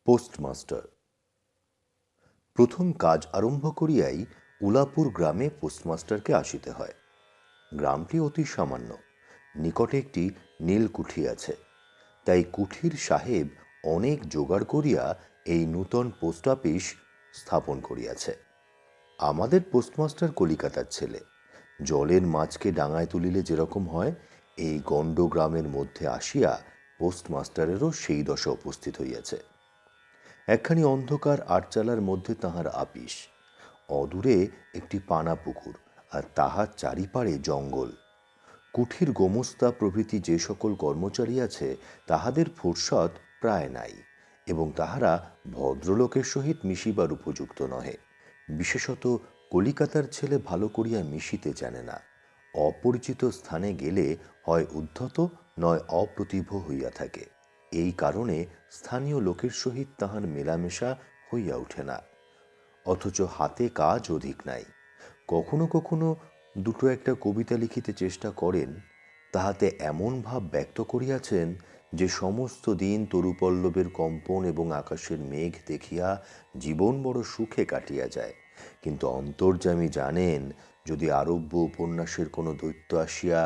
Postmaster. প্রথম কাজ আরম্ভ করিয়াই উলাপুর গ্রামে পোস্টমাস্টারকে আসিতে হয়। গ্রামটি অতি সামান্য, নিকটে একটি নীলকুঠি আছে। তাই কুঠির সাহেব অনেক জোগাড় করিয়া এই নূতন পোস্ট অফিস স্থাপন করিয়াছে। আমাদের পোস্টমাস্টার কলিকাতার ছেলে। জলের মাছকে ডাঙায় তুলিলে যেরকম হয়, এই গণ্ড গ্রামের মধ্যে আসিয়া পোস্টমাস্টারেরও সেই দশা উপস্থিত হইয়াছে। একখানি অন্ধকার আটচালার মধ্যে তাহার আপিস। অদূরে একটি পানা পুকুর, আর তাহার চারিপাড়ে জঙ্গল। কুঠির গোমস্তা প্রভৃতি যে সকল কর্মচারী আছে, তাহাদের ফুরসত প্রায় নাই, এবং তাহারা ভদ্রলোকের সহিত মিশিবার উপযুক্ত নহে। বিশেষত কলিকাতার ছেলে ভালো করিয়া মিশিতে জানে না। অপরিচিত স্থানে গেলে হয় উদ্ধত, নয় অপ্রতিভ হইয়া থাকে। এই কারণে স্থানীয় লোকের সহিত তাহার মেলামেশা হইয়া ওঠে না। অথচ হাতে কাজ অধিক নাই। কখনো কখনো দুটো একটা কবিতা লিখিতে চেষ্টা করেন, তাহাতে এমন ভাব ব্যক্ত করিয়াছেন যে সমস্ত দিন তরুপল্লবের কম্পন এবং আকাশের মেঘ দেখিয়া জীবন বড় সুখে কাটিয়া যায়। কিন্তু অন্তর্যামী জানেন, যদি আরব্য উপন্যাসের কোনো দৈত্য আসিয়া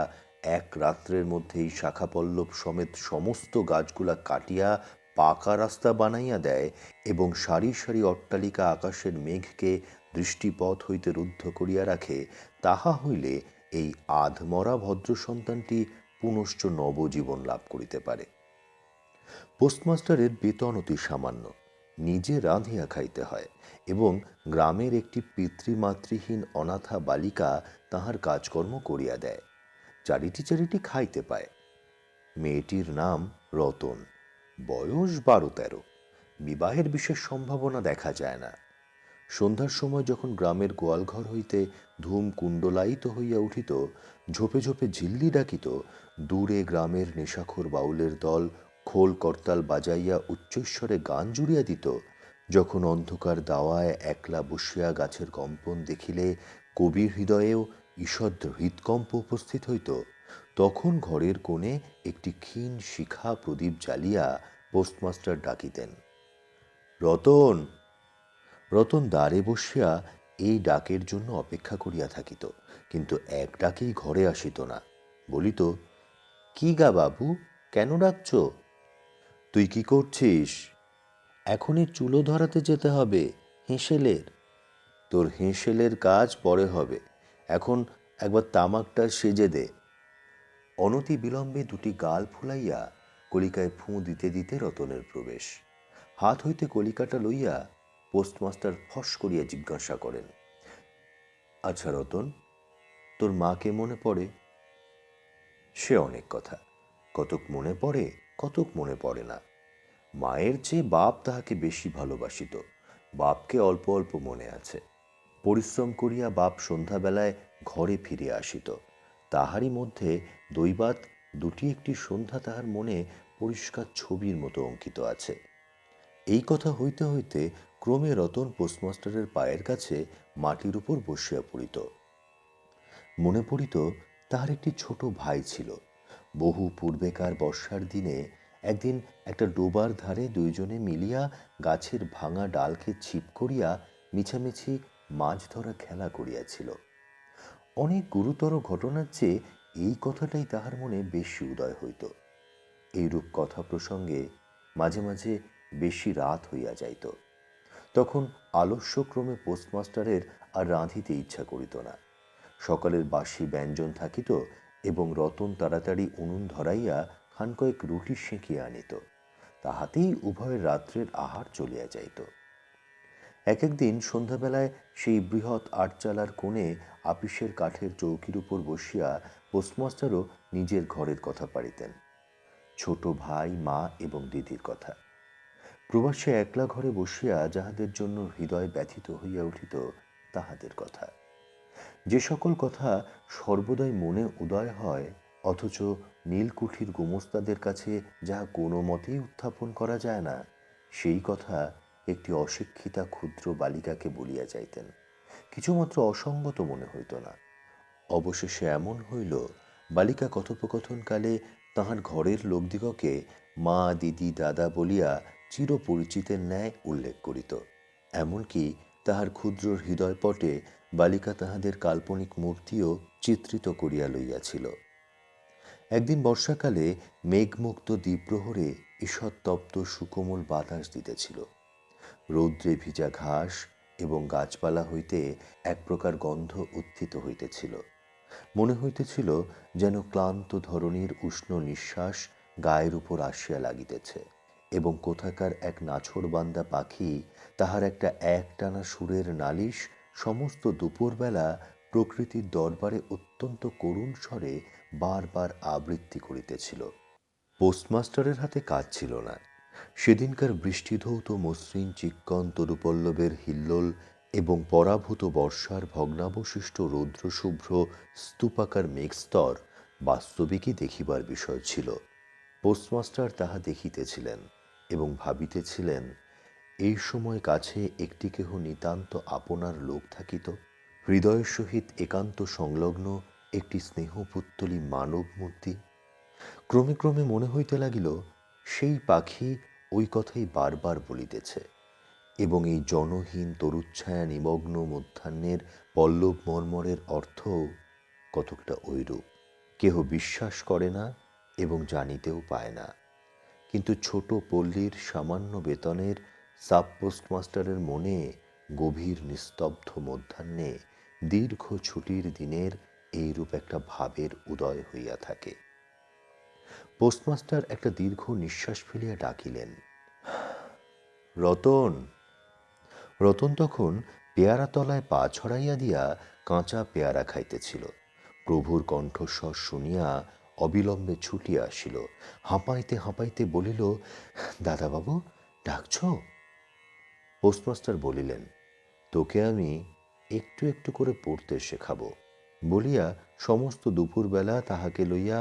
এক রাত্রের মধ্যেই শাখাপল্লব সমেত সমস্ত গাছগুলা কাটিয়া পাকা রাস্তা বানাইয়া দেয় এবং সারি সারি অট্টালিকা আকাশের মেঘকে দৃষ্টিপথ হইতে রুদ্ধ করিয়া রাখে, তাহা হইলে এই আধমরা ভদ্র সন্তানটি পুনশ্চ নবজীবন লাভ করিতে পারে। পোস্টমাস্টারের বেতন অতি সামান্য, নিজে রাঁধিয়া খাইতে হয়, এবং গ্রামের একটি পিতৃমাতৃহীন অনাথা বালিকা তাহার কাজকর্ম করিয়া দেয়। চারিটি চারিটি খাইতে পায়। মেয়েটির নাম রতন, বয়স 12-13। বিবাহের বিশেষ সম্ভাবনা দেখা যায় না। সন্ধ্যার সময় যখন গ্রামের গোয়ালঘর হইতে ধূম কুণ্ডলায়িত হইয়া উঠিত, ঝোপে ঝোপে ঝিল্লি ডাকিত, দূরে গ্রামের নেশাখোর বাউলের দল খোল করতাল বাজাইয়া উচ্চৈস্বরে গান জুড়িয়া দিত, যখন অন্ধকার দাওয়ায় একলা বসিয়া গাছের কম্পন দেখিলে কবির হৃদয়েও ঈষৎ হৃৎকম্প উপস্থিত হইত, তখন ঘরের কোণে একটি ক্ষীণ শিখা প্রদীপ জ্বালিয়া পোস্টমাস্টার ডাকিতেন, রতন। রতন দ্বারে বসিয়া এই ডাকের জন্য অপেক্ষা করিয়া থাকিত, কিন্তু এক ডাকেই ঘরে আসিত না। বলিত, কি গা বাবু, কেন ডাকছ? তুই কি করছিস? এখনই চুলো ধরাতে যেতে হবে, হেঁসেলের। তোর হেঁসেলের কাজ পরে হবে, এখন একবার তামাকটা সেজে দে। অনতি বিলম্বে দুটি গাল ফুলাইয়া কলিকায় ফুঁ দিতে দিতে রতনের প্রবেশ। হাত হইতে কলিকাটা লইয়া পোস্টমাস্টার ফস করিয়া জিজ্ঞাসা করেন, আচ্ছা রতন, তোর মাকে মনে পড়ে? সে অনেক কথা, কতক মনে পড়ে, কতক মনে পড়ে না। মায়ের চেয়ে বাপ তাহাকে বেশি ভালোবাসিত। বাপকে অল্প অল্প মনে আছে। পরিশ্রম করিয়া বাপ সন্ধ্যাবেলায় ঘরে ফিরিয়া আসিত, তাহারই মধ্যে দৈবাত দুটি একটি সন্ধ্যা তাহার মনে পরিষ্কার ছবির মতো অঙ্কিত আছে। এই কথা হইতে হইতে ক্রমে রতন পোস্টমাস্টারের পায়ের কাছে মাটির উপর বসিয়া পড়িত। মনে পড়িত তাহার একটি ছোট ভাই ছিল। বহু পূর্বেকার বর্ষার দিনে একদিন একটা ডোবার ধারে দুইজনে মিলিয়া গাছের ভাঙা ডালকে ছিপ করিয়া মিছামিছি মাছ ধরা খেলা করিয়াছিল। অনেক গুরুতর ঘটনার চেয়ে এই কথাটাই তাহার মনে বেশি উদয় হইত। এইরূপ কথা প্রসঙ্গে মাঝে মাঝে বেশি রাত হইয়া যাইত। তখন আলস্যক্রমে পোস্টমাস্টারের আর রাঁধিতে ইচ্ছা করিত না। সকালের বাসি ব্যঞ্জন থাকিত, এবং রতন তাড়াতাড়ি উনুন ধরাইয়া খান কয়েক রুটি সেঁকিয়া আনিত। তাহাতেই উভয়ের রাত্রের আহার চলিয়া যাইত। এক একদিন সন্ধ্যাবেলায় সেই বৃহৎ আটচালার কোণে আপিসের কাঠের চৌকির উপর বসিয়া পোস্টমাস্টারও নিজের ঘরের কথা পাড়িতেন, ছোট ভাই, মা এবং দিদির কথা। প্রবাসে একলা ঘরে বসিয়া যাহাদের জন্য হৃদয় ব্যথিত হইয়া উঠিত, তাহাদের কথা। যে সকল কথা সর্বদাই মনে উদয় হয়, অথচ নীলকুঠির গোমস্তাদের কাছে যাহা কোনো মতেই উত্থাপন করা যায় না, সেই কথা একটি অশিক্ষিতা ক্ষুদ্র বালিকাকে বলিয়া যাইতেন। কিছুমাত্র অসঙ্গত মনে হইত না। অবশেষে এমন হইল, বালিকা কথোপকথনকালে তাহার ঘরের লোকদিগকে মা, দিদি, দাদা বলিয়া চিরপরিচিতের ন্যায় উল্লেখ করিত। এমনকি তাহার ক্ষুদ্র হৃদয়পটে বালিকা তাহাদের কাল্পনিক মূর্তিও চিত্রিত করিয়া লইয়াছিল। একদিন বর্ষাকালে মেঘমুক্ত দ্বিপ্রহরে ঈষৎ তপ্ত সুকোমল বাতাস দিতেছিল। রৌদ্রে ভিজা ঘাস এবং গাছপালা হইতে এক প্রকার গন্ধ উত্থিত হইতেছিল। মনে হইতেছিল যেন ক্লান্ত ধরণীর উষ্ণ নিঃশ্বাস গায়ের উপর আসিয়া লাগিতেছে, এবং কোথাকার এক নাছোড়বান্দা পাখি তাহার একটা একটানা সুরের নালিশ সমস্ত দুপুরবেলা প্রকৃতির দরবারে অত্যন্ত করুণ স্বরে বারবার আবৃত্তি করিতেছিল। পোস্টমাস্টারের হাতে কাজ ছিল না। সেদিনকার বৃষ্টিধৌত মসৃণ চিক্কণ তরুপল্লবের হিল্লোল এবং পরাভূত বর্ষার ভগ্নাবশিষ্ট রৌদ্রশুভ্র স্তূপাকার মেঘস্তর বাস্তবিকই দেখিবার বিষয় ছিল। পোস্টমাস্টার তাহা দেখিতেছিলেন এবং ভাবিতেছিলেন, এই সময় কাছে একটি কেহ নিতান্ত আপনার লোক থাকিত, হৃদয়ের সহিত একান্ত সংলগ্ন একটি স্নেহপুত্তলী মানব মূর্তি। ক্রমে ক্রমে মনে হইতে লাগিল, সেই পাখি ওই কথাই বারবার বলিতেছে, এবং এই জনহীন তরুচ্ছায়া নিমগ্ন মধ্যাহ্নের পল্লব মর্মরের অর্থ কতকটা ঐরূপ। কেহ বিশ্বাস করে না এবং জানিতেও পায় না, কিন্তু ছোট পল্লীর সামান্য বেতনের সাব পোস্টমাস্টারের মনে গভীর নিস্তব্ধ মধ্যাহ্নে দীর্ঘ ছুটির দিনের এইরূপ একটা ভাবের উদয় হইয়া থাকে। পোস্টমাস্টার একটা দীর্ঘ নিঃশ্বাস ফেলিয়া ডাকিলেন, রতন। রতন তখন পেয়ারা তলায় পা ছড়াইয়া দিয়া কাঁচা পেয়ারা খাইতেছিল। প্রভুর কণ্ঠস্বর শুনিয়া অবিলম্বে ছুটিয়া আসিল, হাঁপাইতে হাঁপাইতে বলিল, দাদাবাবু ডাকছ? পোস্টমাস্টার বলিলেন, তোকে আমি একটু একটু করে পড়তে শেখাব, বলিয়া সমস্ত দুপুরবেলা তাহাকে লইয়া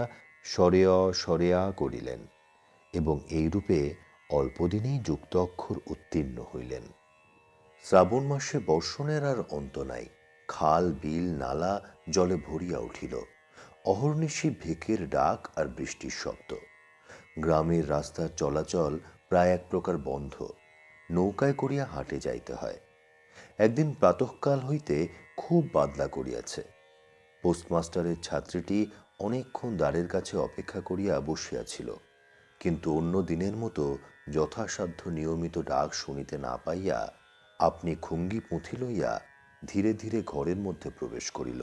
সরেয়া সরেয়া করিলেন, এবং এইরূপে অল্পদিনেই যুক্ত অক্ষর উত্তীর্ণ হইলেন। শ্রাবণ মাসে বর্ষণের আর অন্ত নাই। খাল বিল নালা জলে ভরিয়া উঠিল। অহর্নিশি ভেকের ডাক আর বৃষ্টির শব্দ। গ্রামের রাস্তার চলাচল প্রায় এক প্রকার বন্ধ। নৌকায় করিয়া হাটে যাইতে হয়। একদিন প্রাতঃকাল হইতে খুব বাদলা করিয়াছে। পোস্টমাস্টারের ছাত্রীটি অনেকক্ষণ দ্বারের কাছে অপেক্ষা করিয়া বসিয়াছিল, কিন্তু অন্য দিনের মতো যথাসাধ্য নিয়মিত ডাক শুনিতে না পাইয়া আপনি খুঙ্গি পুঁথি লইয়া ধীরে ধীরে ঘরের মধ্যে প্রবেশ করিল।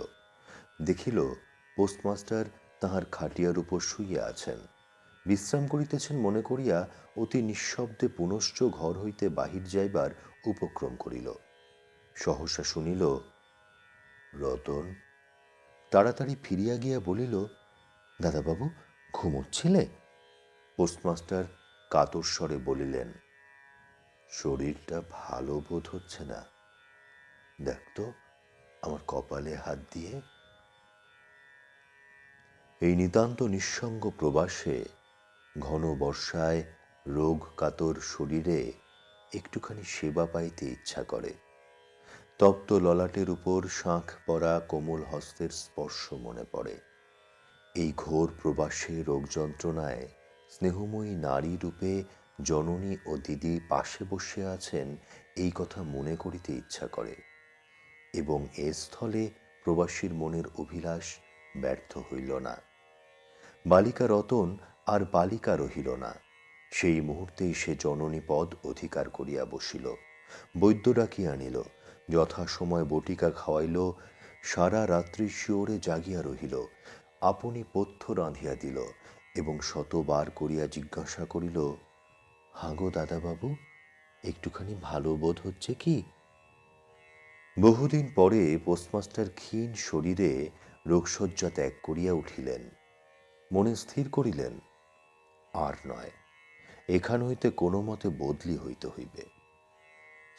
দেখিল পোস্টমাস্টার তাহার খাটিয়ার উপর শুইয়া আছেন, বিশ্রাম করিতেছেন মনে করিয়া অতি নিঃশব্দে পুনশ্চ ঘর হইতে বাহির যাইবার উপক্রম করিল। সহসা শুনিল, রতন। তাড়াতাড়ি ফিরিয়া গিয়া বলিল, দাদাবাবু ঘুমোচ্ছিলে? পোস্টমাস্টার কাতর স্বরে বলিলেন, শরীরটা ভালো বোধ হচ্ছে না, দেখ তো আমার কপালে হাত দিয়ে। এই নিতান্ত নিঃসঙ্গ প্রবাসে, ঘন বর্ষায় রোগ কাতর শরীরে একটুখানি সেবা পাইতে ইচ্ছা করে। তপ্ত ললাটের উপর শাঁখ পরা কোমল হস্তের স্পর্শ মনে পড়ে। এই ঘোর প্রবাসে রোগ যন্ত্রণায় স্নেহময়ী নারী রূপে জননী ও দিদি পাশে বসিয়া আছেন, এই কথা মনে করিতে ইচ্ছা করে, এবং এ স্থলে প্রবাসীর মনের অভিলাষ ব্যর্থ হইল না। বালিকা রতন আর বালিকা রহিল না। সেই মুহূর্তেই সে জননী পদ অধিকার করিয়া বসিল। বৈদ্য ডাকিয়া আনিল, যথাসময় বটিকা খাওয়াইল, সারা রাত্রি শিওরে জাগিয়া রহিল, আপনি পথ্য রাঁধিয়া দিল, এবং শতবার করিয়া জিজ্ঞাসা করিল, হাগো দাদাবাবু, একটুখানি ভালো বোধ হচ্ছে কি? বহুদিন পরে পোস্টমাস্টার ক্ষীণ শরীরে রোগশয্যা ত্যাগ করিয়া উঠিলেন। মনে স্থির করিলেন, আর নয়, এখান হইতে কোনো মতে বদলি হইতে হইবে।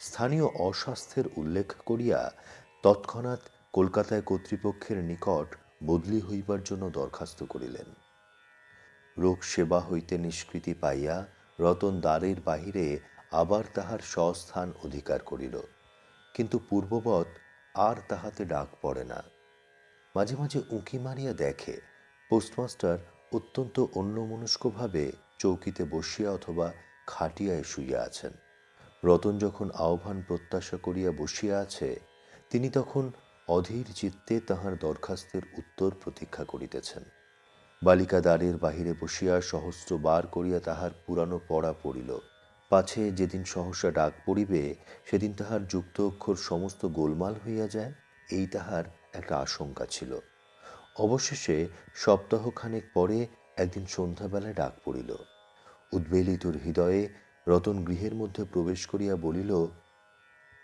স্থানীয় অস্বাস্থ্যের উল্লেখ করিয়া তৎক্ষণাৎ কলকাতায় কর্তৃপক্ষের নিকট বদলি হইবার জন্য দরখাস্ত করিলেন। রোগ সেবা হইতে নিষ্কৃতি পাইয়া রতন দ্বারের বাহিরে আবার তাহার স্বস্থান অধিকার করিল, কিন্তু পূর্ববৎ আর তাহাতে ডাক পড়ে না। মাঝে মাঝে উঁকি মারিয়া দেখে পোস্টমাস্টার অত্যন্ত অন্যমনস্কভাবে চৌকিতে বসিয়া অথবা খাটিয়ায় শুইয়া আছেন। রতন যখন আহ্বান প্রত্যাশা করিয়া বসিয়া আছে, তিনি তখন অধীর চিত্তে তাহার দরখাস্তের উত্তর প্রতীক্ষা করিতেছেন। বালিকা দ্বারের বাহিরে বসিয়া সহস্রবার করিয়া তাহার পুরানো পড়া পড়িল, পাছে যেদিন সহসা ডাক পড়িবে সেদিন তাহার যুক্ত অক্ষর সমস্ত গোলমাল হইয়া যায়, এই তাহার একটা আশঙ্কা ছিল। অবশেষে সপ্তাহখানেক পরে একদিন সন্ধ্যাবেলায় ডাক পড়িল। উদ্বেলিত হৃদয়ে রতন গৃহের মধ্যে প্রবেশ করিয়া বলিল,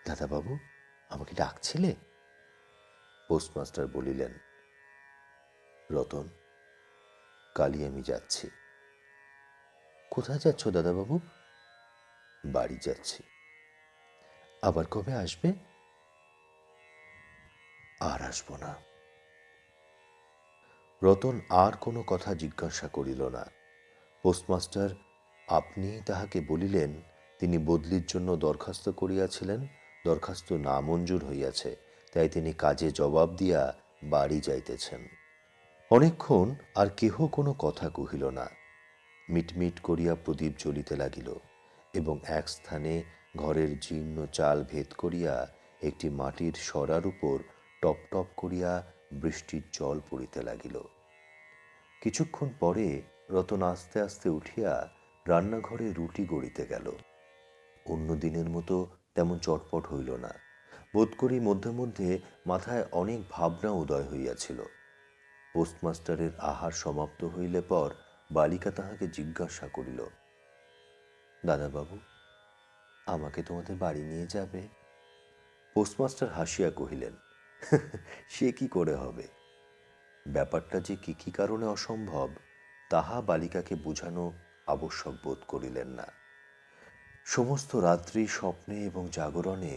দাদাবাবু, আমাকে ডাকছিলে? পোস্টমাস্টার বলিলেন, রতন, কালই আমি যাচ্ছি। কোথায় যাচ্ছ দাদাবাবু? বাড়ি যাচ্ছি। আবার কবে আসবে? আর আসব না। রতন আর কোনো কথা জিজ্ঞাসা করিল না। পোস্টমাস্টার আপনি তাহাকে বলিলেন তিনি বদলির জন্য দরখাস্ত করিয়াছিলেন, দরখাস্ত নামঞ্জুর হইয়াছে, তাই তিনি কাজে জবাব দিয়া বাড়ি যাইতেছেন। অনেকক্ষণ আর কেহ কোনো কথা কহিল না। মিটমিট করিয়া প্রদীপ জ্বলিতে লাগিল এবং এক স্থানে ঘরের জীর্ণ চাল ভেদ করিয়া একটি মাটির সরার উপর টপ টপ করিয়া বৃষ্টির জল পড়িতে লাগিল। কিছুক্ষণ পরে রতন আস্তে আস্তে উঠিয়া রান্নাঘরে রুটি গড়িতে গেল। অন্য দিনের মতো তেমন চটপট হইল না। বোধ করি মধ্যে মধ্যে মাথায় অনেক ভাবনা উদয় হইয়াছিল। পোস্টমাস্টারের আহার সমাপ্ত হইলে পর বালিকা তাহাকে জিজ্ঞাসা করিল, দাদাবাবু, আমাকে তোমাদের বাড়ি নিয়ে যাবে? পোস্টমাস্টার হাসিয়া কহিলেন, সে কি করে হবে? ব্যাপারটা যে কি কি কারণে অসম্ভব তাহা বালিকাকে বুঝানো আবশ্যক বোধ করিলেন না। সমস্ত রাত্রি স্বপ্নে এবং জাগরণে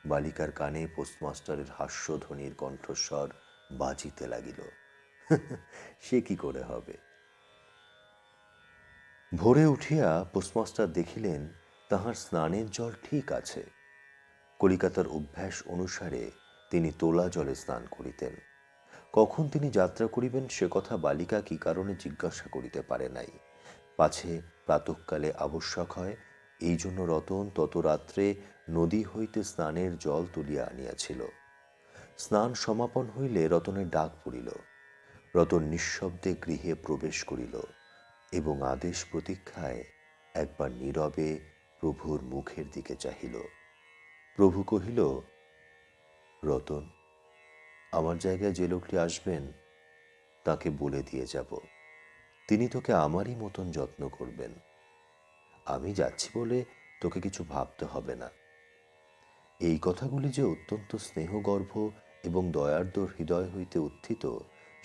বালিকার কানে পোস্টমাস্টারের হাস্যধ্বনির কণ্ঠস্বর বাজিতে লাগিল। সে কি করে হবে? ভোরে উঠিয়া পোস্টমাস্টার দেখিলেন তাহার স্নানের জল ঠিক আছে। কলিকাতার অভ্যাস অনুসারে তিনি তোলা জলে স্নান করিতেন। কখন তিনি যাত্রা করিবেন সে কথা বালিকা কি কারণে জিজ্ঞাসা করিতে পারে নাই। পাছে প্রাতঃকালে আবশ্যক হয়, এই জন্য রতন তত রাত্রে নদী হইতে স্নানের জল তুলিয়া আনিয়াছিল। স্নান সমাপন হইলে রতনের ডাক পড়িল। রতন নিঃশব্দে গৃহে প্রবেশ করিল এবং আদেশ প্রতীক্ষায় একবার নীরবে প্রভুর মুখের দিকে চাহিল। প্রভু কহিল, রতন, আমার জায়গায় যে লোকটি আসবেন তাকে বলে দিয়ে যাব, তিনি তোকে আমারই মতন যত্ন করবেন। আমি যাচ্ছি বলে তোকে কিছু ভাবতে হবে না। এই কথাগুলি যে অত্যন্ত স্নেহগর্ভ এবং দয়ার্দ্র হৃদয় হইতে উত্থিত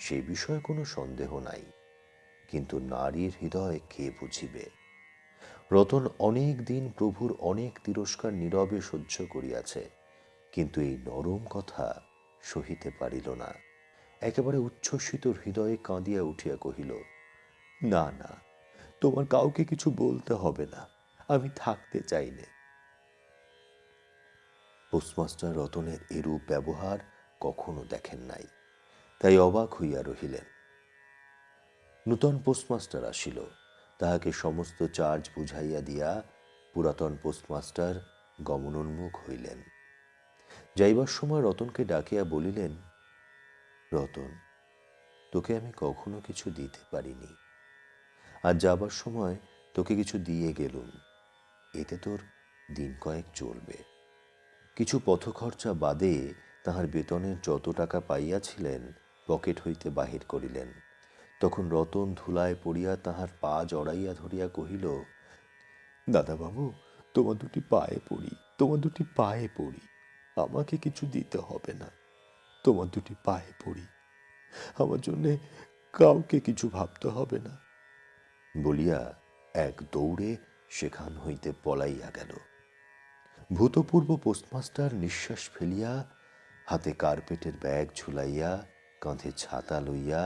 সে বিষয়ে কোনো সন্দেহ নাই, কিন্তু নারীর হৃদয় কে বুঝিবে? রতন অনেক দিন প্রভুর অনেক তিরস্কার নীরবে সহ্য করিয়াছে, কিন্তু এই নরম কথা সহিতে পারিল না। একেবারে উচ্ছ্বসিত হৃদয়ে কাঁদিয়া উঠিয়া কহিল, না না, তোমার কাউকে কিছু বলতে হবে না, আমি থাকতে চাইলে। পোস্টমাস্টার রতনের এরূপ ব্যবহার কখনো দেখেন নাই, তাই অবাক হইয়া রহিলেন। নূতন পোস্টমাস্টার আসিল, তাহাকে সমস্ত চার্জ বুঝাইয়া দিয়া পুরাতন পোস্টমাস্টার গমনোন্মুখ হইলেন। যাইবার সময় রতনকে ডাকিয়া বলিলেন, রতন, তোকে আমি কখনো কিছু দিতে পারিনি, আর যাবার সময় তোকে কিছু দিয়ে গেলুম, এতে তোর দিন কয়েক চলবে। কিছু পথখরচা বাদে তাহার বেতনের যত টাকা পাইয়াছিলেন পকেট হইতে বাহির করিলেন। তখন রতন ধুলায় পড়িয়া তাহার পা জড়াইয়া ধরিয়া কহিল, দাদাবাবু, তোমার দুটি পায়ে পড়ি, তোমার দুটি পায়ে পড়ি, আমাকে কিছু দিতে হবে না, তোমার দুটি পায়ে পড়ি, আমার জন্যে কাউকে কিছু ভাবতে হবে না, বলিয়া এক দৌড়ে সেখান হইতে পলাইয়া গেল। ভূতপূর্ব পোস্টমাস্টার নিঃশ্বাস ফেলিয়া, হাতে কার্পেটের ব্যাগ ঝুলাইয়া, কাঁধে ছাতা লইয়া,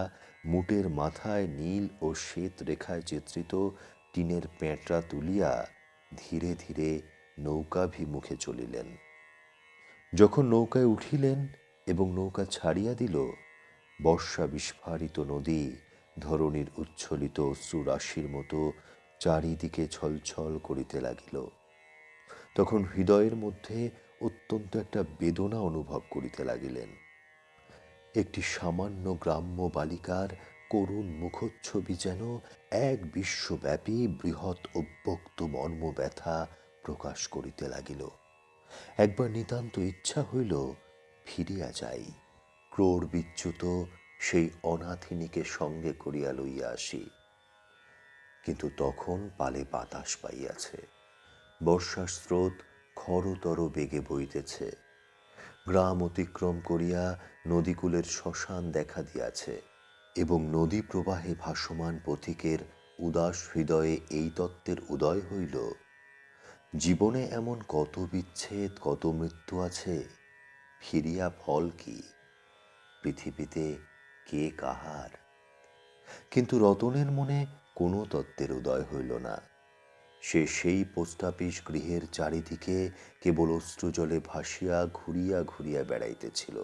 মুটের মাথায় নীল ও শ্বেত রেখায় চিত্রিত টিনের পেঁটরা তুলিয়া ধীরে ধীরে নৌকাভিমুখে চলিলেন। যখন নৌকায় উঠিলেন এবং নৌকা ছাড়িয়া দিল, বর্ষা বিস্ফারিত নদী ধরণীর উচ্ছ্বলিত অশ্রুরাশির মতো চারিদিকে ছলছল করিতে লাগিল। তখন হৃদয়ের মধ্যে অত্যন্ত একটা বেদনা অনুভব করিতে লাগিলেন। একটি সামান্য গ্রাম্য বালিকার করুণ মুখচ্ছবি যেন এক বিশ্বব্যাপী বৃহৎ অব্যক্ত মর্মব্যথা প্রকাশ করিতে লাগিল। একবার নিতান্ত ইচ্ছা হইল ফিরিয়া যাই, ক্রোড় বিচ্যুত সেই অনাথিনীকে সঙ্গে করিয়া লইয়া আসি। কিন্তু তখন পালে বাতাস পাইয়াছে, বর্ষার স্রোত খরতর বেগে বইতেছে। গ্রাম অতিক্রম করিয়া নদীকূলের শ্মশান দেখা দিয়াছে, এবং নদী প্রবাহে ভাসমান পথিকের উদাস হৃদয়ে এই তত্ত্বের উদয় হইল, জীবনে এমন কত বিচ্ছেদ, কত মৃত্যু আছে, ফিরিয়া ফল কি, পৃথিবীতে কে কাহার। কিন্তু রতনের মনে কোনো তত্ত্বের উদয় হইল না। সে সেই পোস্ট অফিস গৃহের চারিদিকে কেবল অশ্রুজলে ভাসিয়া ঘুরিয়া ঘুরিয়া বেড়াইতেছিল।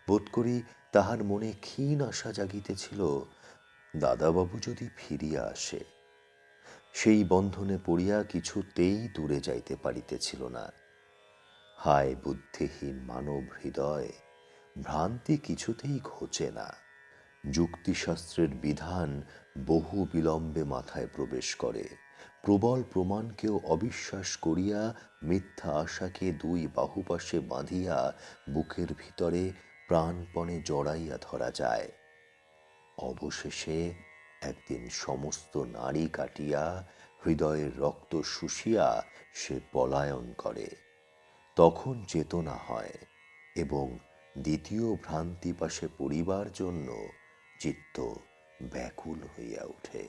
বোধ করি তাহার মনে ক্ষীণ আশা জাগিতেছিল, দাদাবাবু যদি ফিরিয়া আসে। সেই বন্ধনে পড়িয়া কিছুতেই দূরে যাইতে পারিতেছিল না। হায় বুদ্ধিহীন মানব হৃদয়, ভ্রান্তি কিছুতেই ঘোচে না। যুক্তিশাস্ত্রের বিধান বহু বিলম্বে মাথায় প্রবেশ করে। প্রবল প্রমাণকেও অবিশ্বাস করিয়া মিথ্যা আশাকে দুই বাহুপাশে বাঁধিয়া বুকের ভিতরে প্রাণপণে জড়াইয়া ধরা যায়। অবশেষে একদিন সমস্ত নাড়ি কাটিয়া হৃদয়ের রক্ত শুষিয়া সে পলায়ন করে। তখন চেতনা হয় এবং দ্বিতীয় ভ্রান্তি পাশে পড়িবার জন্য চিত্ত ব্যাকুল হইয়া ওঠে।